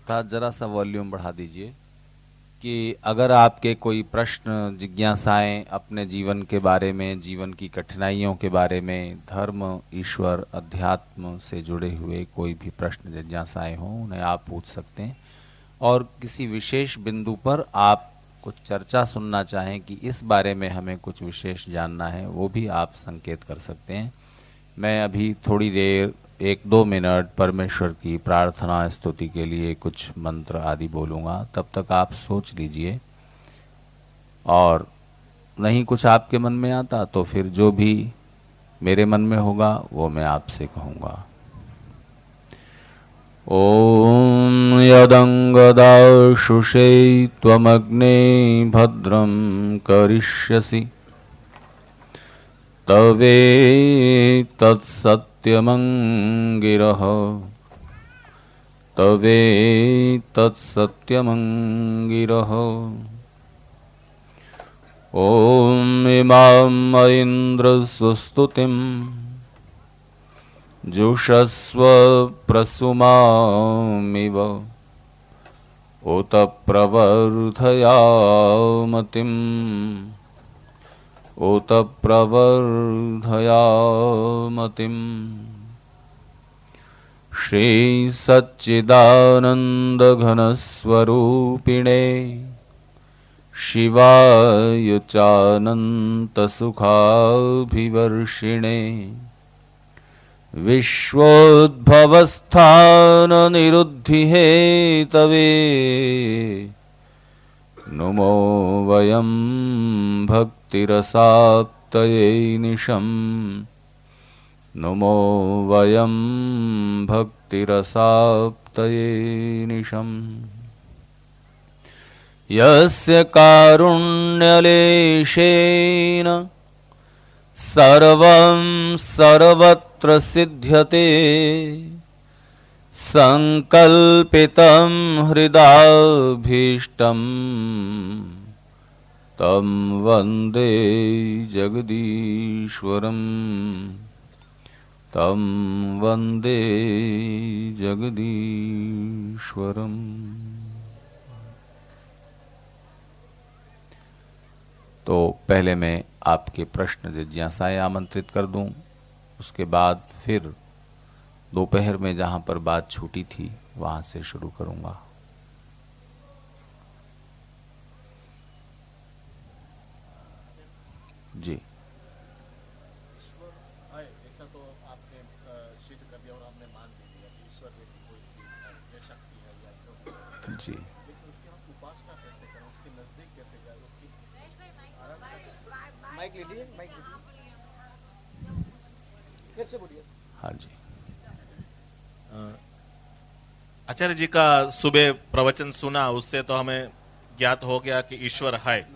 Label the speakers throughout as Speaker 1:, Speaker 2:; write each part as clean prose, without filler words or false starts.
Speaker 1: था, जरा सा वॉल्यूम बढ़ा दीजिए। कि अगर आपके कोई प्रश्न, जिज्ञासाएं अपने जीवन के बारे में, जीवन की कठिनाइयों के बारे में, धर्म, ईश्वर, अध्यात्म से जुड़े हुए कोई भी प्रश्न, जिज्ञासाएं हों, उन्हें आप पूछ सकते हैं। और किसी विशेष बिंदु पर आप कुछ चर्चा सुनना चाहें कि इस बारे में हमें कुछ विशेष जानना है, वो भी आप संकेत कर सकते हैं। मैं अभी थोड़ी देर 1-2 मिनट परमेश्वर की प्रार्थना स्तुति के लिए कुछ मंत्र आदि बोलूँगा, तब तक आप सोच लीजिए। और नहीं कुछ आपके मन में आता तो फिर जो भी मेरे मन में होगा वो मैं आपसे कहूँगा। ओम यदंगदाशुषे त्वमग्ने भद्रं करिष्यसि तवेतत्सत्यमंगिरः तवेतत्सत्यमंगिरः। ओम इमां ऐन्द्रस्वस्तुतिं जुषस्व प्रसुमामिव उत प्रवर्धयामतिम् उत प्रवर्धयामतिम्। श्री सच्चिदानंद घनस्वरूपिणे शिवाय चानंत सुखाभिवर्षिणे विश्वोद्भवस्थान निरुद्धि हेतवे नुमो वयं भक्तिरसाप्तये निशम् नुमो वयं भक्तिरसाप्तये निशम्। यस्य कारुण्यलेशेन सर्वं सर्वत्र सिद्ध्यते संकल्पितं हृदाभीष्टं तं वन्दे जगदीश्वरम् तं वन्दे जगदीश्वरम्। तो पहले मैं आपके प्रश्न, जिज्ञासाएं आमंत्रित कर दूं, उसके बाद फिर दोपहर में जहां पर बात छूटी थी वहां से शुरू करूंगा। जी,
Speaker 2: ईश्वर है ऐसा तो आपने सिद्ध कर दिया और हमने मान भी लिया कि ईश्वर जैसी कोई चीज है या शक्ति है या जो
Speaker 1: जी।
Speaker 2: लेकिन उसकी हम उपासना कैसे करें, उसके नजदीक कैसे जाए, उसकी माइक ले लिए, माइक ले लिए, फिर से बोलिए।
Speaker 1: हाँ जी।
Speaker 3: आचार्य जी का सुबह प्रवचन सुना, उससे तो हमें ज्ञात हो गया कि ईश्वर है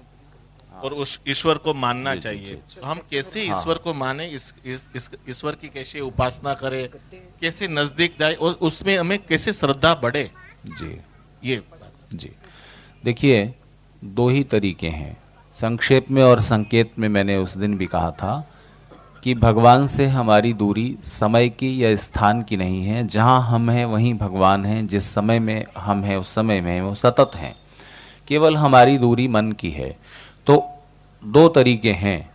Speaker 3: और उस ईश्वर को मानना चाहिए। तो हम कैसे ईश्वर को माने, इस ईश्वर की कैसे उपासना करें, कैसे नजदीक जाए और उसमें हमें कैसे श्रद्धा बढ़े।
Speaker 1: जी,
Speaker 3: ये
Speaker 1: जी। देखिए, दो ही तरीके हैं। संक्षेप में और संकेत में मैंने उस दिन भी कहा था कि भगवान से हमारी दूरी समय की या स्थान की नहीं है। जहाँ हम हैं वहीं भगवान हैं, जिस समय में हम हैं उस समय में वो सतत हैं। केवल हमारी दूरी मन की है। तो दो तरीके हैं।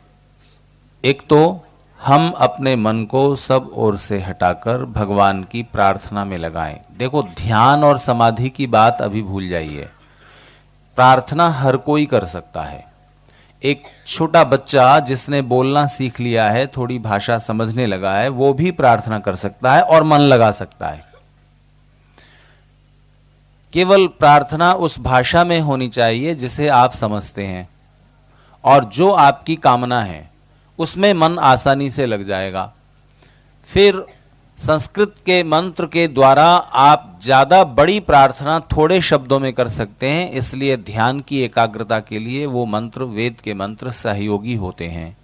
Speaker 1: एक तो हम अपने मन को सब ओर से हटाकर भगवान की प्रार्थना में लगाएं। देखो, ध्यान और समाधि की बात अभी भूल जाइए। प्रार्थना हर कोई कर सकता है। एक छोटा बच्चा जिसने बोलना सीख लिया है, थोड़ी भाषा समझने लगा है, वो भी प्रार्थना कर सकता है और मन लगा सकता है। केवल प्रार्थना उस भाषा में होनी चाहिए जिसे आप समझते हैं, और जो आपकी कामना है उसमें मन आसानी से लग जाएगा। फिर संस्कृत के मंत्र के द्वारा आप ज्यादा बड़ी प्रार्थना थोड़े शब्दों में कर सकते हैं। इसलिए ध्यान की एकाग्रता के लिए वो मंत्र, वेद के मंत्र सहयोगी होते हैं।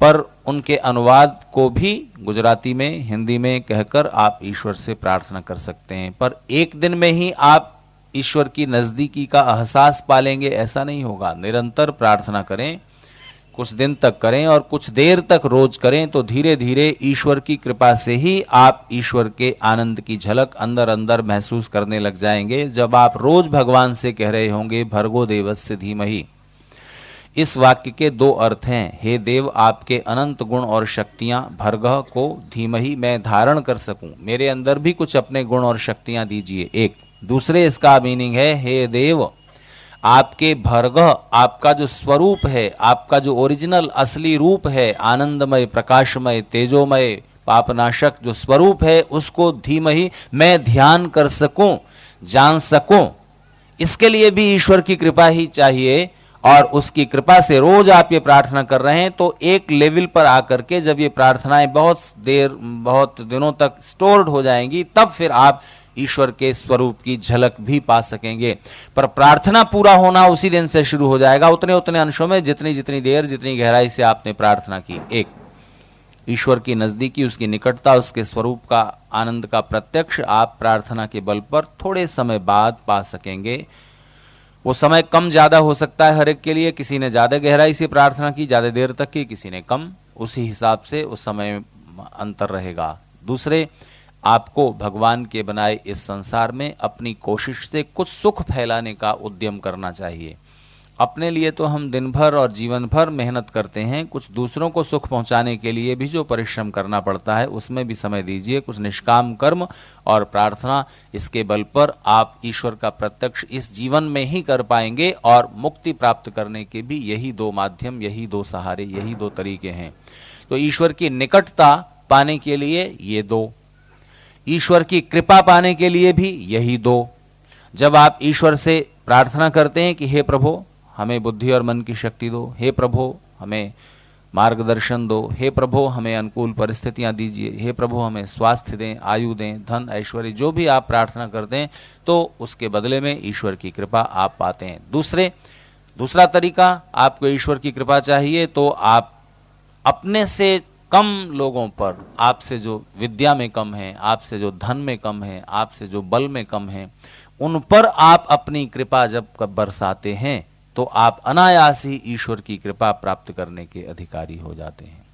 Speaker 1: पर उनके अनुवाद को भी गुजराती में, हिंदी में कहकर आप ईश्वर से प्रार्थना कर सकते हैं। पर एक दिन में ही आप ईश्वर की नजदीकी का एहसास पालेंगे ऐसा नहीं होगा। निरंतर प्रार्थना करें। कुछ दिन तक करें और कुछ देर तक रोज करें तो धीरे धीरे ईश्वर की कृपा से ही आप ईश्वर के आनंद की झलक अंदर अंदर महसूस करने लग जाएंगे। जब आप रोज भगवान से कह रहे होंगे भर्गो देवस्य धीमहि। इस वाक्य के दो अर्थ हैं, हे देव आपके अनंत गुण और शक्तियां भर्गः को धीमहि मैं धारण कर सकूं, मेरे अंदर भी कुछ अपने गुण और शक्तियां दीजिए। एक दूसरे इसका मीनिंग है, हे देव आपके भर्गः आपका जो स्वरूप है, आपका जो ओरिजिनल असली रूप है, आनंदमय प्रकाशमय तेजोमय पापनाशक जो स्वरूप है, उसको धीमहि मैं ध्यान कर सकूं, जान सकूं। इसके लिए भी ईश्वर की कृपा ही चाहिए और उसकी कृपा से रोज आप ये प्रार्थना कर रहे हैं तो एक लेवल पर आकर के जब ये प्रार्थनाएं बहुत दिनों तक स्टोर्ड हो जाएंगी तब फिर आप ईश्वर के स्वरूप की झलक भी पा सकेंगे। पर प्रार्थना पूरा होना उसी दिन से शुरू हो जाएगा, उतने उतने अंशों में जितनी जितनी देर जितनी गहराई से आपने प्रार्थना की। एक ईश्वर की नजदीकी, उसकी निकटता, उसके स्वरूप का आनंद का प्रत्यक्ष आप प्रार्थना के बल पर थोड़े समय बाद पा सकेंगे। वो समय कम ज्यादा हो सकता है हर एक के लिए, किसी ने ज्यादा गहराई से प्रार्थना की, ज्यादा देर तक की, किसी ने कम, उसी हिसाब से उस समय में अंतर रहेगा। दूसरे, आपको भगवान के बनाए इस संसार में अपनी कोशिश से कुछ सुख फैलाने का उद्यम करना चाहिए। अपने लिए तो हम दिन भर और जीवन भर मेहनत करते हैं, कुछ दूसरों को सुख पहुंचाने के लिए भी जो परिश्रम करना पड़ता है उसमें भी समय दीजिए। कुछ निष्काम कर्म और प्रार्थना, इसके बल पर आप ईश्वर का प्रत्यक्ष इस जीवन में ही कर पाएंगे और मुक्ति प्राप्त करने के भी यही दो माध्यम, यही दो सहारे, यही दो तरीके हैं। तो ईश्वर की निकटता पाने के लिए ये दो, ईश्वर की कृपा पाने के लिए भी यही दो। जब आप ईश्वर से प्रार्थना करते हैं कि हे प्रभु हमें बुद्धि और मन की शक्ति दो, हे प्रभु हमें मार्गदर्शन दो, हे प्रभु हमें अनुकूल परिस्थितियां दीजिए, हे प्रभु हमें स्वास्थ्य दें, आयु दें, धन ऐश्वर्य, जो भी आप प्रार्थना करते हैं तो उसके बदले में ईश्वर की कृपा आप पाते हैं। दूसरा तरीका, आपको ईश्वर की कृपा चाहिए तो आप अपने से कम लोगों पर, आपसे जो विद्या में कम है, आपसे जो धन में कम है, आपसे जो बल में कम है, उन पर आप अपनी कृपा जब बरसाते हैं तो आप अनायास ही ईश्वर की कृपा प्राप्त करने के अधिकारी हो जाते हैं।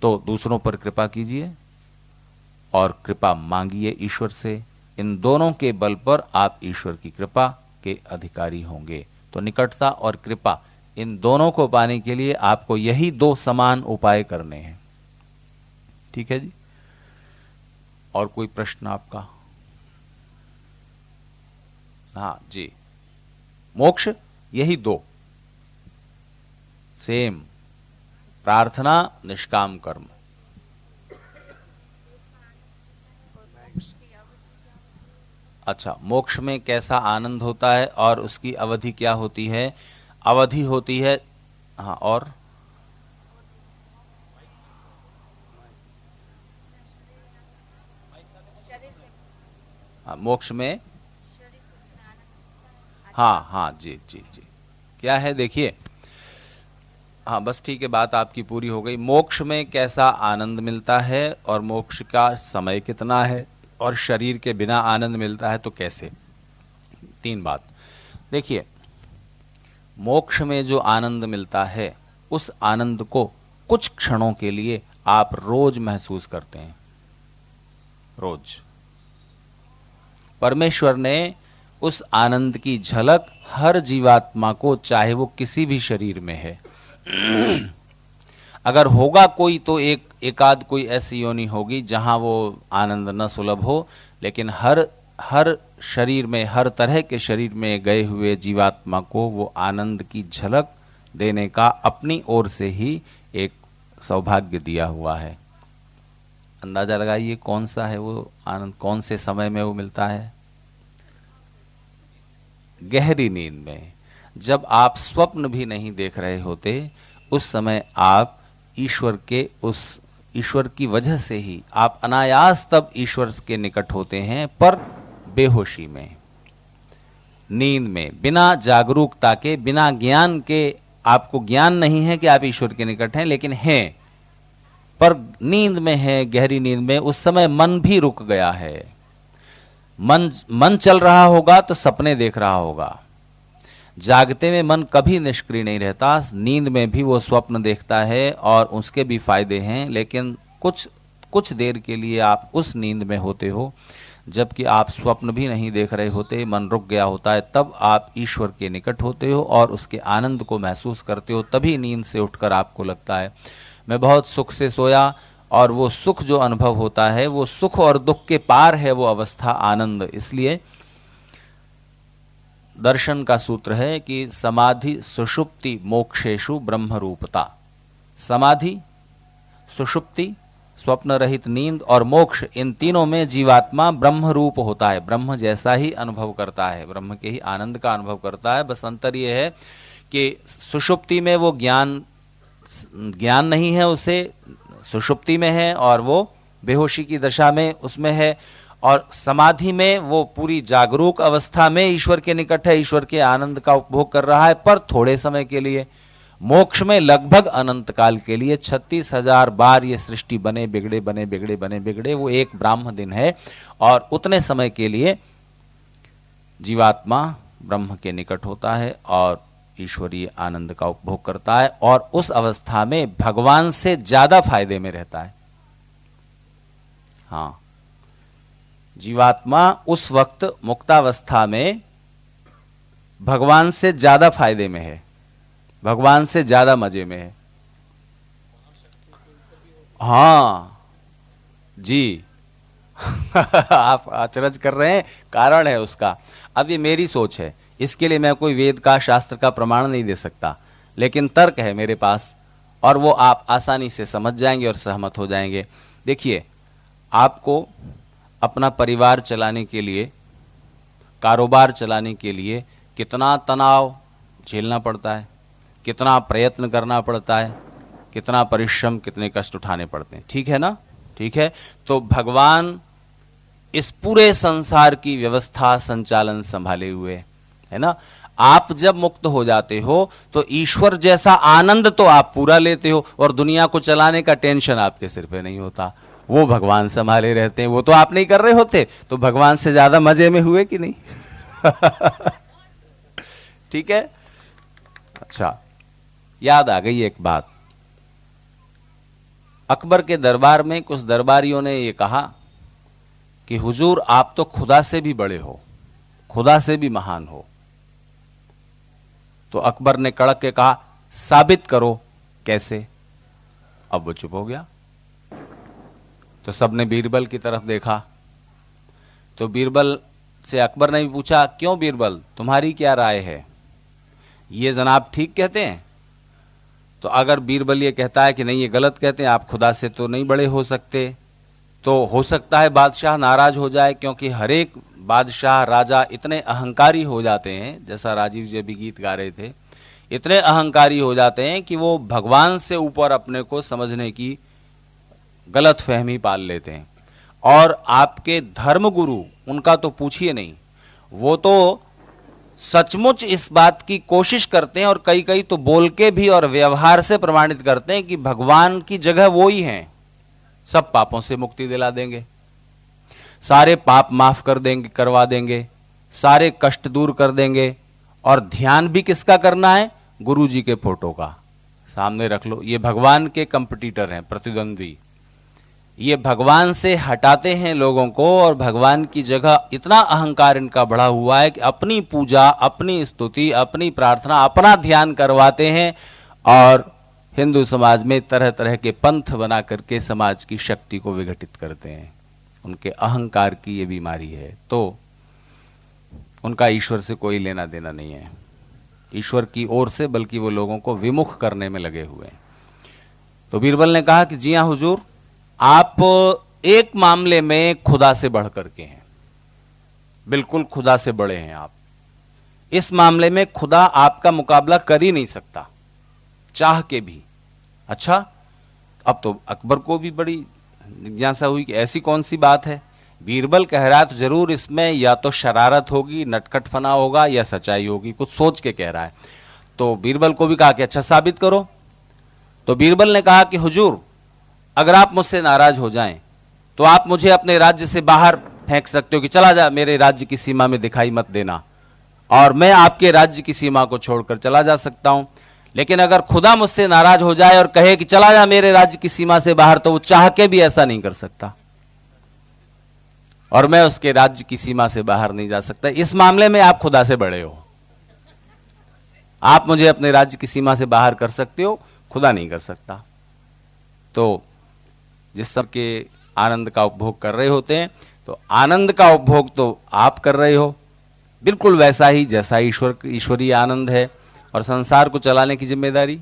Speaker 1: तो दूसरों पर कृपा कीजिए और कृपा मांगिए ईश्वर से। इन दोनों के बल पर आप ईश्वर की कृपा के अधिकारी होंगे। तो निकटता और कृपा, इन दोनों को पाने के लिए आपको यही दो समान उपाय करने हैं। ठीक है जी। और कोई प्रश्न आपका? हाँ जी, मोक्ष यही दो, सेम, प्रार्थना, निष्काम कर्म। अच्छा, मोक्ष में कैसा आनंद होता है और उसकी अवधि क्या होती है? अवधि होती है, हाँ, और मोक्ष में, हाँ जी जी जी, क्या है देखिए, हाँ बस ठीक है, बात आपकी पूरी हो गई। मोक्ष में कैसा आनंद मिलता है और मोक्ष का समय कितना है और शरीर के बिना आनंद मिलता है तो कैसे, तीन बात। देखिए, मोक्ष में जो आनंद मिलता है उस आनंद को कुछ क्षणों के लिए आप रोज महसूस करते हैं। रोज परमेश्वर ने उस आनंद की झलक हर जीवात्मा को, चाहे वो किसी भी शरीर में है, अगर होगा कोई तो एकाध कोई ऐसी योनि होगी जहां वो आनंद न सुलभ हो, लेकिन हर शरीर में, हर तरह के शरीर में गए हुए जीवात्मा को वो आनंद की झलक देने का अपनी ओर से ही एक सौभाग्य दिया हुआ है। अंदाजा लगाइए कौन सा है वो आनंद, कौन से समय में वो मिलता है? गहरी नींद में, जब आप स्वप्न भी नहीं देख रहे होते, उस समय आप ईश्वर की वजह से ही आप अनायास तब ईश्वर के निकट होते हैं, पर बेहोशी में, नींद में, बिना जागरूकता के, बिना ज्ञान के। आपको ज्ञान नहीं है कि आप ईश्वर के निकट हैं, लेकिन हैं, पर नींद में है, गहरी नींद में। उस समय मन भी रुक गया है, मन चल रहा होगा तो सपने देख रहा होगा। जागते में मन कभी निष्क्रिय नहीं रहता, नींद में भी वो स्वप्न देखता है और उसके भी फायदे हैं, लेकिन कुछ देर के लिए आप उस नींद में होते हो जबकि आप स्वप्न भी नहीं देख रहे होते, मन रुक गया होता है, तब आप ईश्वर के निकट होते हो और उसके आनंद को महसूस करते हो। तभी नींद से उठकर आपको लगता है मैं बहुत सुख से सोया, और वो सुख जो अनुभव होता है वो सुख और दुख के पार है, वो अवस्था आनंद। इसलिए दर्शन का सूत्र है कि समाधि सुषुप्ति मोक्षेषु ब्रह्म रूपता। समाधि, सुषुप्ति, स्वप्न रहित नींद और मोक्ष, इन तीनों में जीवात्मा ब्रह्म रूप होता है, ब्रह्म जैसा ही अनुभव करता है, ब्रह्म के ही आनंद का अनुभव करता है। बस अंतर यह है कि सुषुप्ति में वो ज्ञान नहीं है, उसे सुषुप्ति में है और वो बेहोशी की दशा में उसमें है, और समाधि में वो पूरी जागरूक अवस्था में ईश्वर के निकट है, ईश्वर के आनंद का उपभोग कर रहा है, पर थोड़े समय के लिए। मोक्ष में लगभग अनंत काल के लिए 36,000 बार ये सृष्टि बने बिगड़े वो एक ब्राह्म दिन है, और उतने समय के लिए जीवात्मा ब्रह्म के निकट होता है और ईश्वरीय आनंद का उपभोग करता है, और उस अवस्था में भगवान से ज्यादा फायदे में रहता है। हाँ, जीवात्मा उस वक्त मुक्तावस्था में भगवान से ज्यादा फायदे में है, भगवान से ज्यादा मजे में है। हाँ जी आप अचरज कर रहे हैं, कारण है उसका। अब ये मेरी सोच है, इसके लिए मैं कोई वेद का शास्त्र का प्रमाण नहीं दे सकता, लेकिन तर्क है मेरे पास और वो आप आसानी से समझ जाएंगे और सहमत हो जाएंगे। देखिए, आपको अपना परिवार चलाने के लिए, कारोबार चलाने के लिए कितना तनाव झेलना पड़ता है, कितना प्रयत्न करना पड़ता है, कितना परिश्रम, कितने कष्ट उठाने पड़ते हैं, ठीक है ना? ठीक है। तो भगवान इस पूरे संसार की व्यवस्था संचालन संभाले हुए है ना। आप जब मुक्त हो जाते हो तो ईश्वर जैसा आनंद तो आप पूरा लेते हो और दुनिया को चलाने का टेंशन आपके सिर पे नहीं होता, वो भगवान संभाले रहते हैं। वो तो आप नहीं कर रहे होते, तो भगवान से ज्यादा मजे में हुए कि नहीं? ठीक है। अच्छा, याद आ गई एक बात। अकबर के दरबार में कुछ दरबारियों ने ये कहा कि हुजूर आप तो खुदा से भी बड़े हो, खुदा से भी महान हो। तो अकबर ने कड़क के कहा साबित करो कैसे। अब वो चुप हो गया। तो सबने बीरबल की तरफ देखा। तो बीरबल से अकबर ने भी पूछा क्यों बीरबल, तुम्हारी क्या राय है, ये जनाब ठीक कहते हैं? तो अगर बीरबल ये कहता है कि नहीं ये गलत कहते हैं, आप खुदा से तो नहीं बड़े हो सकते, तो हो सकता है बादशाह नाराज हो जाए, क्योंकि हर एक बादशाह राजा इतने अहंकारी हो जाते हैं, जैसा राजीव जी भी गीत गा रहे थे, इतने अहंकारी हो जाते हैं कि वो भगवान से ऊपर अपने को समझने की गलत फहमी पाल लेते हैं। और आपके धर्मगुरु, उनका तो पूछिए नहीं, वो तो सचमुच इस बात की कोशिश करते हैं और कई कई तो बोल के भी और व्यवहार से प्रमाणित करते हैं कि भगवान की जगह वो ही हैं, सब पापों से मुक्ति दिला देंगे, सारे पाप माफ कर देंगे, करवा देंगे, सारे कष्ट दूर कर देंगे। और ध्यान भी किसका करना है? गुरु जी के फोटो का सामने रख लो। ये भगवान के कंपटीटर हैं, प्रतिद्वंदी। ये भगवान से हटाते हैं लोगों को और भगवान की जगह इतना अहंकार इनका बढ़ा हुआ है कि अपनी पूजा, अपनी स्तुति, अपनी प्रार्थना, अपना ध्यान करवाते हैं और हिंदू समाज में तरह तरह के पंथ बना करके समाज की शक्ति को विघटित करते हैं। उनके अहंकार की ये बीमारी है। तो उनका ईश्वर से कोई लेना देना नहीं है, ईश्वर की ओर से, बल्कि वो लोगों को विमुख करने में लगे हुए हैं। तो बीरबल ने कहा कि जी हाँ हुजूर, आप एक मामले में खुदा से बढ़ करके हैं, बिल्कुल खुदा से बड़े हैं आप। इस मामले में खुदा आपका मुकाबला कर ही नहीं सकता, चाह के भी। अच्छा, अब तो अकबर को भी बड़ी जिज्ञासा हुई कि ऐसी कौन सी बात है। बीरबल कह रहा है तो जरूर इसमें या तो शरारत होगी, नटखटपना होगा, या सच्चाई होगी, कुछ सोच के कह रहा है। तो बीरबल को भी कहा कि अच्छा साबित करो। तो बीरबल ने कहा कि हुजूर, अगर आप मुझसे नाराज हो जाएं तो आप मुझे अपने राज्य से बाहर फेंक सकते हो कि चला जा, मेरे राज्य की सीमा में दिखाई मत देना। और मैं आपके राज्य की सीमा को छोड़कर चला जा सकता हूं। लेकिन अगर खुदा मुझसे नाराज हो जाए और कहे कि चला जा मेरे राज्य की सीमा से बाहर, तो वो चाह के भी ऐसा नहीं कर सकता, और मैं उसके राज्य की सीमा से बाहर नहीं जा सकता। इस मामले में आप खुदा से बड़े हो। आप मुझे अपने राज्य की सीमा से बाहर कर सकते हो, खुदा नहीं कर सकता। तो जिस सब के आनंद का उपभोग कर रहे होते हैं, तो आनंद का उपभोग तो आप कर रहे हो बिल्कुल वैसा ही जैसा ईश्वरीय आनंद है, और संसार को चलाने की जिम्मेदारी।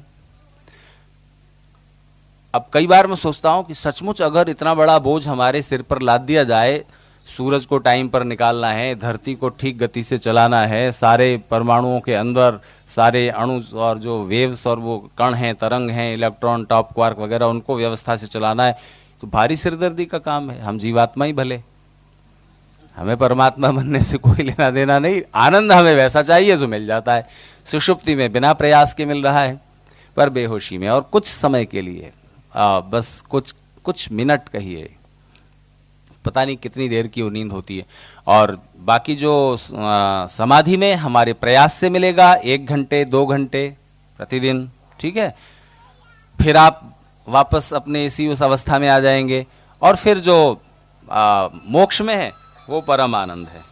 Speaker 1: अब कई बार मैं सोचता हूं कि सचमुच अगर इतना बड़ा बोझ हमारे सिर पर लाद दिया जाए, सूरज को टाइम पर निकालना है, धरती को ठीक गति से चलाना है, सारे परमाणुओं के अंदर सारे अणु और जो वेव्स और वो कण हैं, तरंग हैं, इलेक्ट्रॉन, टॉप क्वार्क वगैरह, उनको व्यवस्था से चलाना है, तो भारी सिरदर्दी का काम है। हम जीवात्मा ही भले, हमें परमात्मा बनने से कोई लेना देना नहीं। आनंद हमें वैसा चाहिए जो मिल जाता है सुषुप्ति में, बिना प्रयास के मिल रहा है, पर बेहोशी में और कुछ समय के लिए, बस कुछ मिनट कहिए, पता नहीं कितनी देर की वो नींद होती है। और बाकी जो समाधि में हमारे प्रयास से मिलेगा 1 घंटे 2 घंटे प्रतिदिन, ठीक है। फिर आप वापस अपने इसी उस अवस्था में आ जाएंगे, और फिर जो मोक्ष में है वो परम आनंद है।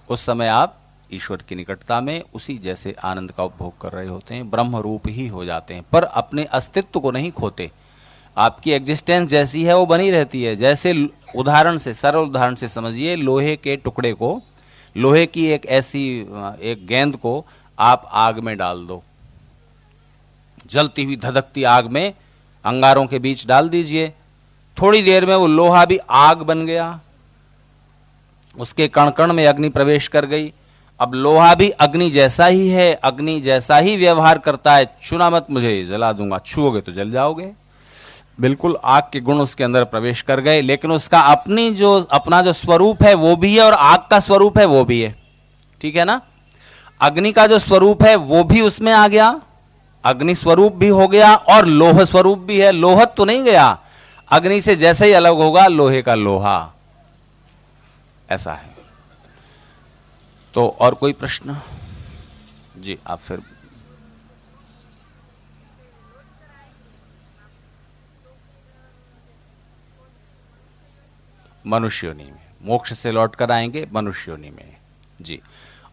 Speaker 1: उस समय आप ईश्वर की निकटता में उसी जैसे आनंद का उपभोग कर रहे होते हैं, ब्रह्म रूप ही हो जाते हैं, पर अपने अस्तित्व को नहीं खोते। आपकी एग्जिस्टेंस जैसी है वो बनी रहती है। जैसे उदाहरण से, सरल उदाहरण से समझिए, लोहे के टुकड़े को, लोहे की एक गेंद को आप आग में डाल दो, जलती हुई धधकती आग में अंगारों के बीच डाल दीजिए, थोड़ी देर में वो लोहा भी आग बन गया, उसके कण कण में अग्नि प्रवेश कर गई। अब लोहा भी अग्नि जैसा ही है, अग्नि जैसा ही व्यवहार करता है। छूना मत, मुझे जला दूंगा, छुओगे तो जल जाओगे। बिल्कुल आग के गुण उसके अंदर प्रवेश कर गए, लेकिन उसका अपना जो स्वरूप है वो भी है, और आग का स्वरूप है वो भी है, ठीक है ना। अग्नि का जो स्वरूप है वो भी उसमें आ गया, अग्नि स्वरूप भी हो गया, और लोह स्वरूप भी है। लोहत तो नहीं गया, अग्नि से जैसे ही अलग होगा लोहे का लोहा, ऐसा है। तो और कोई प्रश्न? जी आप फिर। मनुष्य योनि में, मोक्ष से लौट कर आएंगे मनुष्य योनि में, जी।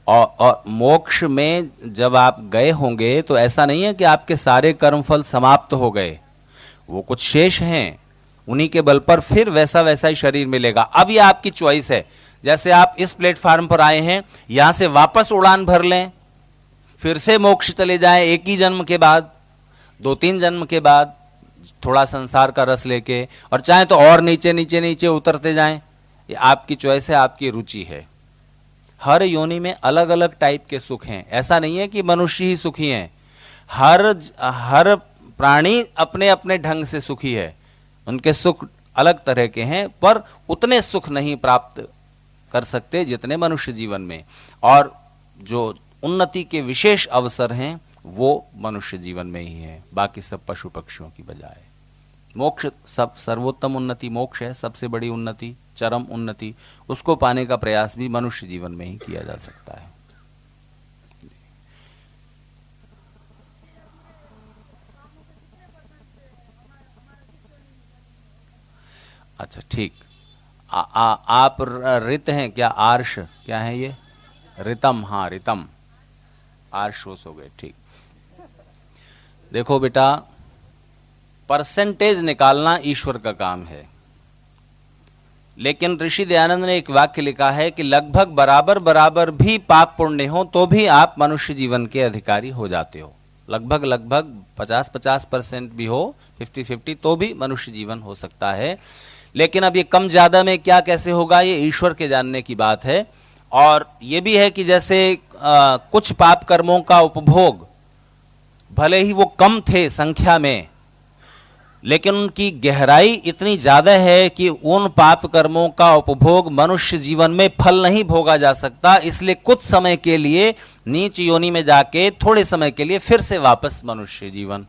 Speaker 1: और मोक्ष में जब आप गए होंगे तो ऐसा नहीं है कि आपके सारे कर्मफल समाप्त हो गए, वो कुछ शेष हैं, उन्हीं के बल पर फिर वैसा वैसा ही शरीर मिलेगा। अब ये आपकी चॉइस है। जैसे आप इस प्लेटफार्म पर आए हैं, यहां से वापस उड़ान भर लें, फिर से मोक्ष चले जाएं एक ही जन्म के बाद, 2-3 जन्म के बाद, थोड़ा संसार का रस लेके, और चाहे तो और नीचे नीचे नीचे उतरते जाएं, ये आपकी चॉइस है, आपकी रुचि है। हर योनि में अलग अलग टाइप के सुख हैं, ऐसा नहीं है कि मनुष्य ही सुखी हैं। हर प्राणी अपने अपने ढंग से सुखी है, उनके सुख अलग तरह के हैं, पर उतने सुख नहीं प्राप्त कर सकते जितने मनुष्य जीवन में। और जो उन्नति के विशेष अवसर हैं वो मनुष्य जीवन में ही है, बाकी सब पशु पक्षियों की बजाय। मोक्ष सब सर्वोत्तम उन्नति मोक्ष है, सबसे बड़ी उन्नति, चरम उन्नति, उसको पाने का प्रयास भी मनुष्य जीवन में ही किया जा सकता है। अच्छा ठीक। आप रित हैं क्या? आर्ष क्या है ये? रितम, हाँ रितम, आर्ष हो गए, ठीक। देखो बेटा, परसेंटेज निकालना ईश्वर का काम है, लेकिन ऋषि दयानंद ने एक वाक्य लिखा है कि लगभग बराबर बराबर भी पाप पुण्य हो तो भी आप मनुष्य जीवन के अधिकारी हो जाते हो। लगभग 50-50% भी हो, 50-50, तो भी मनुष्य जीवन हो सकता है। लेकिन अब ये कम ज्यादा में क्या कैसे होगा, ये ईश्वर के जानने की बात है। और ये भी है कि जैसे कुछ पाप कर्मों का उपभोग भले ही वो कम थे संख्या में, लेकिन उनकी गहराई इतनी ज्यादा है कि उन पाप कर्मों का उपभोग मनुष्य जीवन में फल नहीं भोगा जा सकता। इसलिए कुछ समय के लिए नीच योनि में जाके थोड़े समय के लिए फिर से वापस मनुष्य जीवन,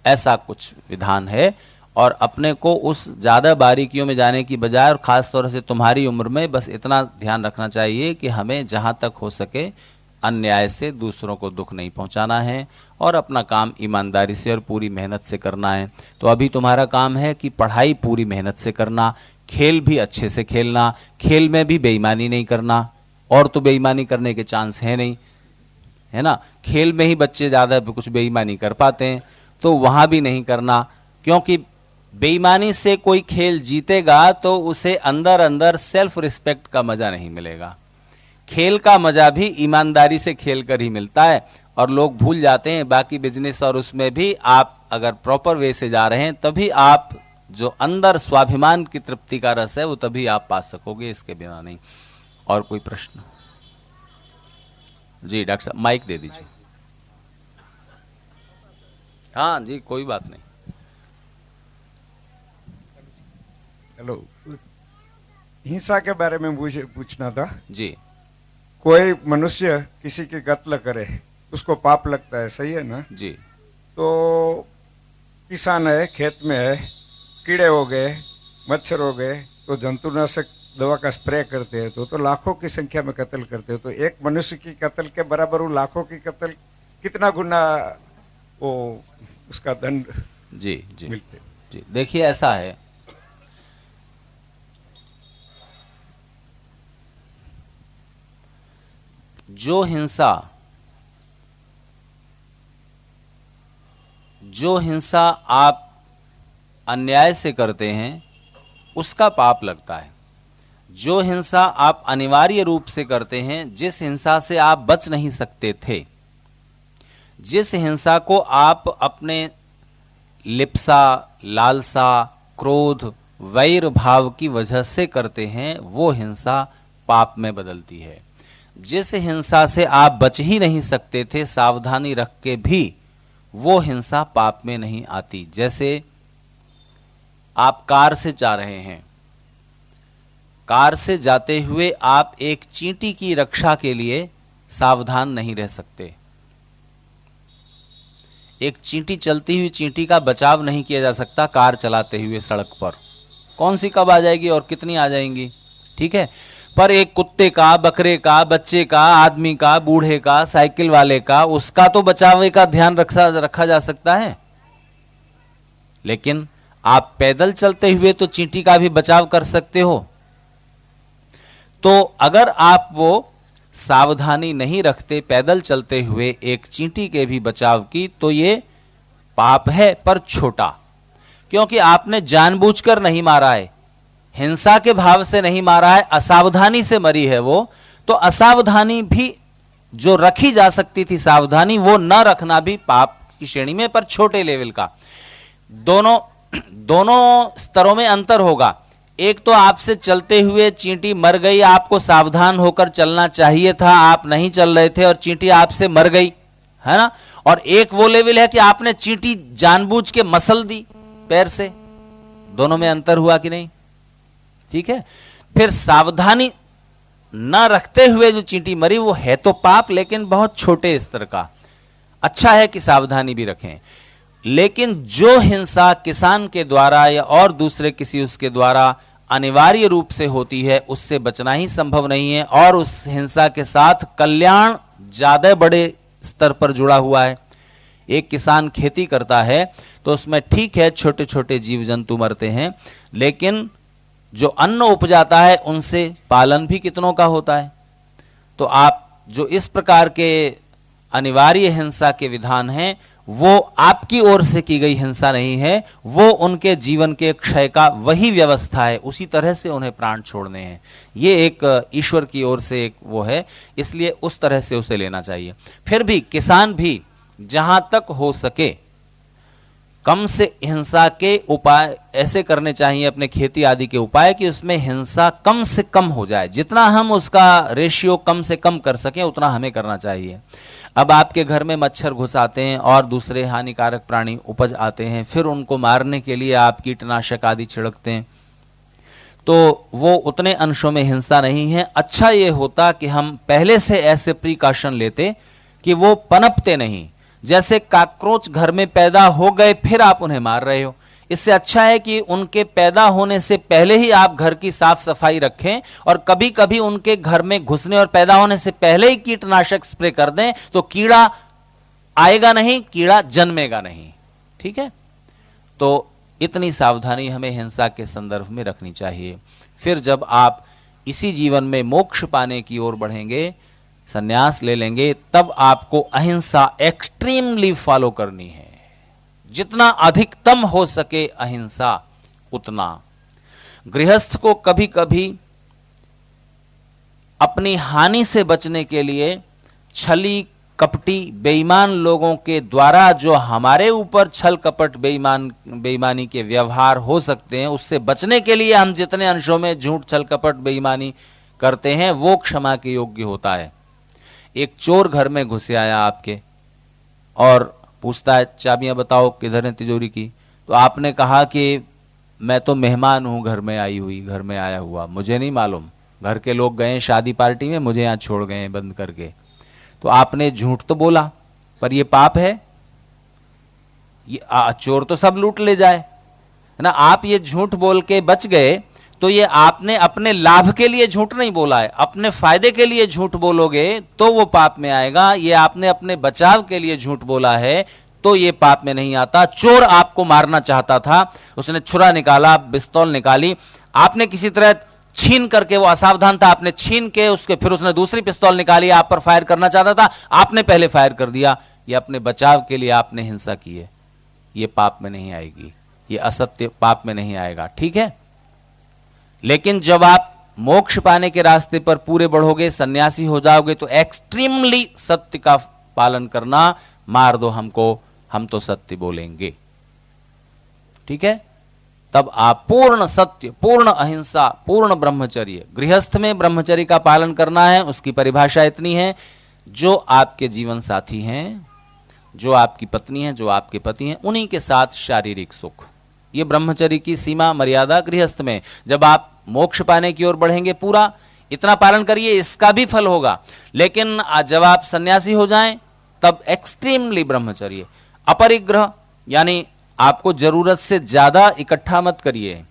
Speaker 1: ऐसा कुछ विधान है। और अपने को उस ज़्यादा बारीकियों में जाने की बजाय, और ख़ास तौर से तुम्हारी उम्र में, बस इतना ध्यान रखना चाहिए कि हमें जहाँ तक हो सके अन्याय से दूसरों को दुख नहीं पहुँचाना है और अपना काम ईमानदारी से और पूरी मेहनत से करना है। तो अभी तुम्हारा काम है कि पढ़ाई पूरी मेहनत से करना, खेल भी अच्छे से खेलना, खेल में भी बेईमानी नहीं करना, और तो बेईमानी करने के चांस है नहीं, है ना। खेल में ही बच्चे ज़्यादा कुछ बेईमानी कर पाते हैं, तो वहाँ भी नहीं करना, क्योंकि बेईमानी से कोई खेल जीतेगा तो उसे अंदर अंदर सेल्फ रिस्पेक्ट का मजा नहीं मिलेगा। खेल का मजा भी ईमानदारी से खेल कर ही मिलता है, और लोग भूल जाते हैं बाकी बिजनेस और उसमें भी आप अगर प्रॉपर वे से जा रहे हैं तभी आप जो अंदर स्वाभिमान की तृप्ति का रस है वो तभी आप पा सकोगे, इसके बिना नहीं। और कोई प्रश्न? जी डॉक्टर साहब माइक दे दीजिए। हाँ जी, कोई बात नहीं।
Speaker 4: हेलो, हिंसा के बारे में मुझे पूछना था
Speaker 1: जी।
Speaker 4: कोई मनुष्य किसी की कत्ल करे उसको पाप लगता है, सही है ना
Speaker 1: जी।
Speaker 4: तो किसान है, खेत में है, कीड़े हो गए, मच्छर हो गए, तो जंतुनाशक दवा का स्प्रे करते हैं तो लाखों की संख्या में कत्ल करते हो, तो एक मनुष्य की कत्ल के बराबर वो लाखों की कत्ल कितना गुना वो उसका दंड
Speaker 1: जी जी
Speaker 4: मिलते?
Speaker 1: जी देखिए, ऐसा है, जो हिंसा आप अन्याय से करते हैं उसका पाप लगता है। जो हिंसा आप अनिवार्य रूप से करते हैं, जिस हिंसा से आप बच नहीं सकते थे, जिस हिंसा को आप अपने लिप्सा, लालसा, क्रोध, वैर भाव की वजह से करते हैं, वो हिंसा पाप में बदलती है। जिस हिंसा से आप बच ही नहीं सकते थे सावधानी रख के भी, वो हिंसा पाप में नहीं आती। जैसे आप कार से जा रहे हैं, कार से जाते हुए आप एक चींटी की रक्षा के लिए सावधान नहीं रह सकते। एक चींटी, चलती हुई चींटी का बचाव नहीं किया जा सकता कार चलाते हुए सड़क पर। कौन सी कब आ जाएगी और कितनी आ जाएंगी, ठीक है। पर एक कुत्ते का, बकरे का, बच्चे का, आदमी का, बूढ़े का, साइकिल वाले का, उसका तो बचाव का ध्यान रखा जा सकता है। लेकिन आप पैदल चलते हुए तो चींटी का भी बचाव कर सकते हो। तो अगर आप वो सावधानी नहीं रखते पैदल चलते हुए एक चींटी के भी बचाव की, तो ये पाप है, पर छोटा, क्योंकि आपने जानबूझकर नहीं मारा है, हिंसा के भाव से नहीं मारा है, असावधानी से मरी है वो। तो असावधानी भी जो रखी जा सकती थी सावधानी, वो न रखना भी पाप की श्रेणी में, पर छोटे लेवल का। दोनों स्तरों में अंतर होगा। एक तो आपसे चलते हुए चींटी मर गई, आपको सावधान होकर चलना चाहिए था, आप नहीं चल रहे थे और चींटी आपसे मर गई, है ना। और एक वो लेवल है कि आपने चींटी जानबूझ के मसल दी पैर से। दोनों में अंतर हुआ कि नहीं, ठीक है। फिर सावधानी न रखते हुए जो चींटी मरी, वो है तो पाप, लेकिन बहुत छोटे स्तर का। अच्छा है कि सावधानी भी रखें, लेकिन जो हिंसा किसान के द्वारा या और दूसरे किसी उसके द्वारा अनिवार्य रूप से होती है, उससे बचना ही संभव नहीं है। और उस हिंसा के साथ कल्याण ज्यादा बड़े स्तर पर जुड़ा हुआ है। एक किसान खेती करता है तो उसमें ठीक है छोटे छोटे जीव जंतु मरते हैं, लेकिन जो अन्न उपजाता है उनसे पालन भी कितनों का होता है। तो आप जो इस प्रकार के अनिवार्य हिंसा के विधान हैं, वो आपकी ओर से की गई हिंसा नहीं है, वो उनके जीवन के क्षय का वही व्यवस्था है, उसी तरह से उन्हें प्राण छोड़ने हैं। ये एक ईश्वर की ओर से एक वो है, इसलिए उस तरह से उसे लेना चाहिए। फिर भी किसान भी जहां तक हो सके कम से हिंसा के उपाय ऐसे करने चाहिए, अपने खेती आदि के उपाय, कि उसमें हिंसा कम से कम हो जाए। जितना हम उसका रेशियो कम से कम कर सकें उतना हमें करना चाहिए। अब आपके घर में मच्छर घुस आते हैं और दूसरे हानिकारक प्राणी उपज आते हैं, फिर उनको मारने के लिए आप कीटनाशक आदि छिड़कते हैं, तो वो उतने अंशों में हिंसा नहीं है। अच्छा ये होता कि हम पहले से ऐसे प्रिकॉशन लेते कि वो पनपते नहीं। जैसे काकरोच घर में पैदा हो गए फिर आप उन्हें मार रहे हो, इससे अच्छा है कि उनके पैदा होने से पहले ही आप घर की साफ सफाई रखें, और कभी कभी उनके घर में घुसने और पैदा होने से पहले ही कीटनाशक स्प्रे कर दें, तो कीड़ा आएगा नहीं, कीड़ा जन्मेगा नहीं। ठीक है, तो इतनी सावधानी हमें हिंसा के संदर्भ में रखनी चाहिए। फिर जब आप इसी जीवन में मोक्ष पाने की ओर बढ़ेंगे, संन्यास ले लेंगे, तब आपको अहिंसा एक्सट्रीमली फॉलो करनी है। जितना अधिकतम हो सके अहिंसा उतना। गृहस्थ को कभी कभी अपनी हानि से बचने के लिए छली कपटी बेईमान लोगों के द्वारा जो हमारे ऊपर छल कपट बेईमानी के व्यवहार हो सकते हैं, उससे बचने के लिए हम जितने अंशों में झूठ छल कपट बेईमानी करते हैं वो क्षमा के योग्य होता है। एक चोर घर में घुस आया आपके और पूछता है चाबियां बताओ किधर है तिजोरी की, तो आपने कहा कि मैं तो मेहमान हूं, घर में आया हुआ, मुझे नहीं मालूम, घर के लोग गए शादी पार्टी में, मुझे यहां छोड़ गए बंद करके। तो आपने झूठ तो बोला, पर यह पाप है। ये चोर तो सब लूट ले जाए, है ना। आप ये झूठ बोल के बच गए, तो ये आपने अपने लाभ के लिए झूठ नहीं बोला है, अपने फायदे के लिए झूठ बोलोगे तो वो पाप में आएगा। ये आपने अपने बचाव के लिए झूठ बोला है तो ये पाप में नहीं आता। चोर आपको मारना चाहता था, उसने छुरा निकाला, पिस्तौल निकाली, आपने किसी तरह छीन करके, वो असावधान था, आपने छीन के उसके, फिर उसने दूसरी पिस्तौल निकाली, आप पर फायर करना चाहता था, आपने पहले फायर कर दिया। ये अपने बचाव के लिए आपने हिंसा की है, ये पाप में नहीं आएगी, ये असत्य पाप में नहीं आएगा। ठीक है, लेकिन जब आप मोक्ष पाने के रास्ते पर पूरे बढ़ोगे, सन्यासी हो जाओगे, तो एक्सट्रीमली सत्य का पालन करना। मार दो हमको, हम तो सत्य बोलेंगे। ठीक है, तब आप पूर्ण सत्य, पूर्ण अहिंसा, पूर्ण ब्रह्मचर्य, गृहस्थ में ब्रह्मचर्य का पालन करना है। उसकी परिभाषा इतनी है, जो आपके जीवन साथी हैं, जो आपकी पत्नी है, जो आपके पति हैं, उन्हीं के साथ शारीरिक सुख, ये ब्रह्मचर्य की सीमा मर्यादा गृहस्थ में। जब आप मोक्ष पाने की ओर बढ़ेंगे, पूरा इतना पालन करिए, इसका भी फल होगा। लेकिन जब आप सन्यासी हो जाएं, तब एक्सट्रीमली ब्रह्मचर्य। अपरिग्रह यानी आपको जरूरत से ज्यादा इकट्ठा मत करिए,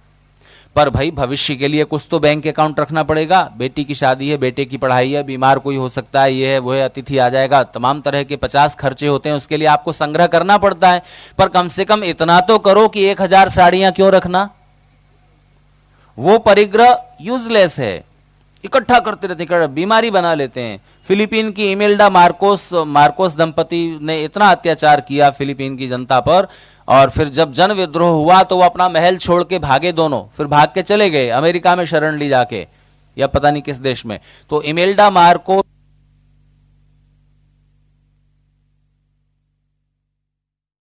Speaker 1: पर भाई भविष्य के लिए कुछ तो बैंक अकाउंट रखना पड़ेगा। बेटी की शादी है, बेटे की पढ़ाई है, बीमार कोई हो सकता है, ये है वो है, अतिथि आ जाएगा, तमाम तरह के 50 खर्चे होते हैं, उसके लिए आपको संग्रह करना पड़ता है। पर कम से कम इतना तो करो कि 1000 साड़ियां क्यों रखना, वो परिग्रह यूजलेस है। इकट्ठा करते रहते, बीमारी बना लेते हैं। फिलीपीन की इमेल्डा मार्कोस दंपति ने इतना अत्याचार किया फिलीपीन की जनता पर, और फिर जब जन विद्रोह हुआ तो वो अपना महल छोड़ के भागे दोनों, फिर भाग के चले गए अमेरिका में शरण ली जाके, या पता नहीं किस देश में। तो इमेल्डा मार्कोस